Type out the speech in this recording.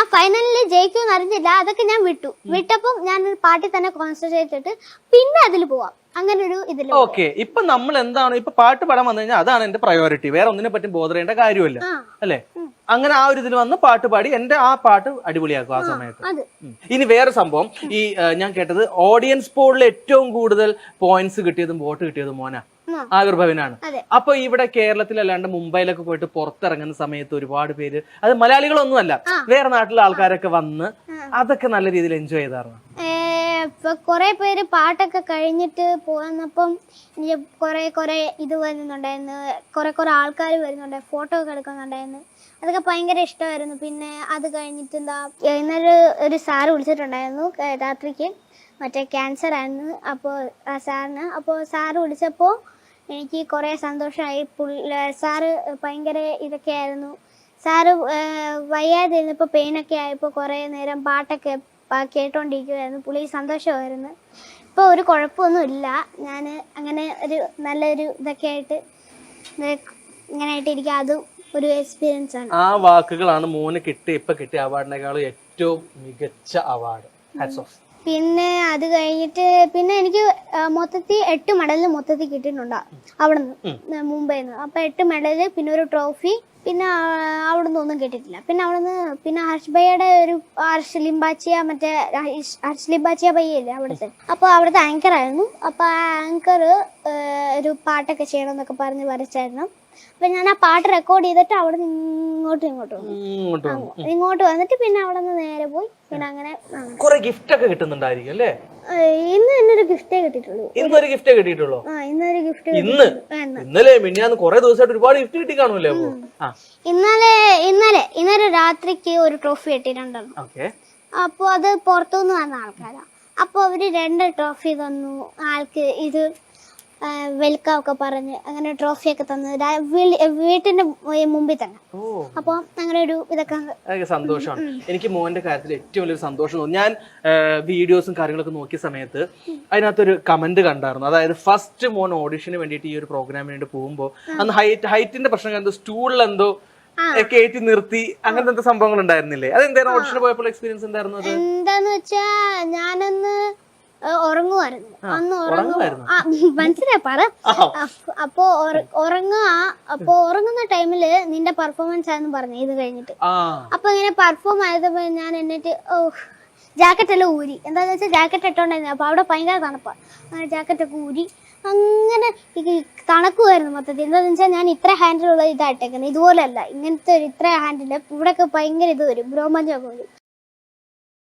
ഞാൻ ഫൈനലിൽ ജയിക്കുമെന്ന് അറിഞ്ഞില്ല. അതൊക്കെ ഞാൻ വിട്ടപ്പം ഞാൻ പാട്ടിൽ തന്നെ കോൺസെൻട്രേറ്റ് ചെയ്തിട്ട് പിന്നെ അതിൽ പോവാം. അങ്ങനെ ഒരു ഇതിൽ ഓക്കെ. ഇപ്പൊ നമ്മൾ എന്താണ് ഇപ്പൊ പാട്ട് പാടാൻ വന്നു കഴിഞ്ഞാൽ അതാണ് എന്റെ പ്രയോറിറ്റി, വേറെ ഒന്നിനെ പറ്റി ബോധർ ചെയ്യേണ്ട കാര്യമില്ല അല്ലെ? അങ്ങനെ ആ ഒരു ഇതിൽ വന്ന് പാട്ട് പാടി എന്റെ ആ പാട്ട് അടിപൊളിയാക്കും ആ സമയത്ത്. ഇനി വേറെ സംഭവം, ഈ ഞാൻ കേട്ടത് ഓഡിയൻസ് പോളിൽ ഏറ്റവും കൂടുതൽ പോയിന്റ്സ് കിട്ടിയതും വോട്ട് കിട്ടിയതും മോനാ, ആവിർഭവനാണ്. അപ്പൊ ഇവിടെ കേരളത്തിൽ അല്ലാണ്ട് മുംബൈയിലൊക്കെ പോയിട്ട് പുറത്തിറങ്ങുന്ന സമയത്ത് ഒരുപാട് പേര്, അത് മലയാളികളൊന്നും അല്ല, വേറെ നാട്ടിലെ ആൾക്കാരൊക്കെ വന്ന് അതൊക്കെ നല്ല രീതിയിൽ എൻജോയ് ചെയ്തായിരുന്നു. ഇപ്പൊ കൊറേ പേര് പാട്ടൊക്കെ കഴിഞ്ഞിട്ട് പോന്നപ്പം എനിക്ക് കൊറേ ഇത് വരുന്നുണ്ടായിരുന്നു, കുറെ ആൾക്കാർ വരുന്നുണ്ടായിരുന്നു, ഫോട്ടോ ഒക്കെ എടുക്കുന്നുണ്ടായിരുന്നു. അതൊക്കെ ഭയങ്കര ഇഷ്ടമായിരുന്നു. പിന്നെ അത് കഴിഞ്ഞിട്ട് ഇന്നലെ ഒരു സാറ് വിളിച്ചിട്ടുണ്ടായിരുന്നു രാത്രിക്ക്, മറ്റേ ക്യാൻസർ ആയിരുന്നു അപ്പോൾ ആ സാറിന്. അപ്പോൾ സാറ് വിളിച്ചപ്പോൾ എനിക്ക് കുറേ സന്തോഷമായി. സാറ് ഭയങ്കര ഇതൊക്കെ ആയിരുന്നു. സാറ് വയ്യാതെ ഇരുന്നപ്പോൾ പെയിനൊക്കെ ആയപ്പോൾ കുറേ നേരം പാട്ടൊക്കെ കേട്ടോണ്ടിരിക്കുമായിരുന്നു. പുള്ളി സന്തോഷമായിരുന്നു. ഇപ്പോൾ ഒരു കുഴപ്പമൊന്നും ഇല്ല. ഞാൻ അങ്ങനെ ഒരു നല്ലൊരു ഇതൊക്കെ ആയിട്ട് ഇങ്ങനെയായിട്ട് എനിക്ക് അതും ഒരു എക്സ്പീരിയൻസ് ആണ്. ആ വാക്കുകളാണ് മോന് കിട്ടിയ അവാർഡിനേക്കാളും ഏറ്റവും മികച്ച അവാർഡ്. Hats off. പിന്നെ അത് കഴിഞ്ഞിട്ട് പിന്നെ എനിക്ക് മൊത്തത്തിൽ 8 മെഡൽ മൊത്തത്തിൽ കിട്ടിയിട്ടുണ്ട് അവിടുന്ന്, മുംബൈയിൽ നിന്ന്. അപ്പൊ 8 മെഡല്, പിന്നെ ഒരു ട്രോഫി, പിന്നെ അവിടുന്ന് ഒന്നും കിട്ടിയിട്ടില്ല. പിന്നെ ഹർഷ് ഭയ്യയുടെ ഒരു ഹർഷ് ലിംബാച്ചിയ ഭയ്യല്ലേ അവിടുത്തെ, അപ്പൊ അവിടുത്തെ ആങ്കർ ആയിരുന്നു. അപ്പൊ ആ ആങ്കർ ഒരു പാട്ടൊക്കെ ചെയ്യണമെന്നൊക്കെ പറഞ്ഞ് വരച്ചായിരുന്നു. അപ്പൊ ഞാൻ ആ പാട്ട് റെക്കോർഡ് ചെയ്തിട്ട് അവിടെ നിന്ന് ഇങ്ങോട്ട് വന്നിട്ട് പിന്നെ അവിടെ നിന്ന് നേരെ പോയി. പിന്നെ അങ്ങനെ കുറെ ഗിഫ്റ്റ് ഒക്കെ കിട്ടുന്നുണ്ടായിരിക്കും അല്ലേ? ഇന്ന് എന്നൊരു ഗിഫ്റ്റേ കിട്ടിയിട്ടുള്ളൂ. ഇന്നൊരു ഗിഫ്റ്റേ കിട്ടിയിട്ടുള്ളൂ. ഇന്നൊരു ഗിഫ്റ്റ് ഇന്നലെ മിനിഞ്ഞാന്ന് കുറെ ദിവസമായിട്ട് ഒരുപാട് ഗിഫ്റ്റ് കിട്ടി കാണൂല്ലേ? ഇന്നലെ രാത്രിക്ക് ഒരു ട്രോഫി കിട്ടിയിട്ടുണ്ടായിരുന്നു. അപ്പൊ അത് പുറത്തുനിന്ന് വന്ന ആൾക്കാരാ. അപ്പൊ അവര് 2 ട്രോഫി തന്നു ആൾക്ക്. ഇത് വെൽക്കം ഒക്കെ പറഞ്ഞ് അങ്ങനെ ട്രോഫി ഒക്കെ തന്നു വീട്ടിന്റെ മുമ്പിൽ തന്നെ. അപ്പൊ അങ്ങനെ ഒരു ഇതൊക്കെ സന്തോഷമാണ്. എനിക്ക് മോന്റെ കാര്യത്തിൽ ഏറ്റവും വലിയൊരു സന്തോഷം തോന്നി. ഞാൻ വീഡിയോസും കാര്യങ്ങളൊക്കെ നോക്കിയ സമയത്ത് അതിനകത്തൊരു കമന്റ് കണ്ടായിരുന്നു. അതായത് ഫസ്റ്റ് മോൻ ഓഡിഷന് വേണ്ടിയിട്ട് ഈ ഒരു പ്രോഗ്രാമിന് വേണ്ടി പോകുമ്പോൾ അന്ന് ഹൈറ്റിന്റെ പ്രശ്നം എന്തോ സ്റ്റൂളിൽ എന്തോ കയറ്റി നിർത്തി അങ്ങനത്തെ എന്താ സംഭവങ്ങൾ ഉണ്ടായിരുന്നില്ലേ? അതെന്തായിരുന്നു ഓഡിഷന് പോയപ്പോൾ എക്സ്പീരിയൻസ് എന്തായിരുന്നു? അത് എന്താന്ന് വെച്ചാ ഞാനന്ന് ഉറങ്ങുമായിരുന്നു. മനസ്സിലായി പറ. അപ്പൊ ഉറങ്ങുന്ന ടൈമില് നിന്റെ പെർഫോമൻസ് ആയെന്ന് പറഞ്ഞു ഇത് കഴിഞ്ഞിട്ട്. അപ്പൊ ഇങ്ങനെ പെർഫോം ആയപ്പോ ഞാൻ എന്നിട്ട് ജാക്കറ്റ് എല്ലാം ഊരി. എന്താന്ന് വെച്ചാൽ ജാക്കറ്റ് ഇട്ടോണ്ടായിരുന്നു. അപ്പൊ അവിടെ ഭയങ്കര തണുപ്പാ. അങ്ങനെ ജാക്കറ്റ് ഒക്കെ ഊരി അങ്ങനെ തണുക്കുമായിരുന്നു മൊത്തത്തിൽ. എന്താന്ന് വെച്ചാൽ ഞാൻ ഇത്ര ഹാൻഡിലുള്ള ഇതായിട്ടേക്കുന്നത്, ഇതുപോലെയല്ല. ഇങ്ങനത്തെ ഒരു ഇത്ര ഹാൻഡില് ഇവിടെയൊക്കെ ഭയങ്കര ഇത് വരും, ബ്രോമഞ്ചൊക്കെ വരും.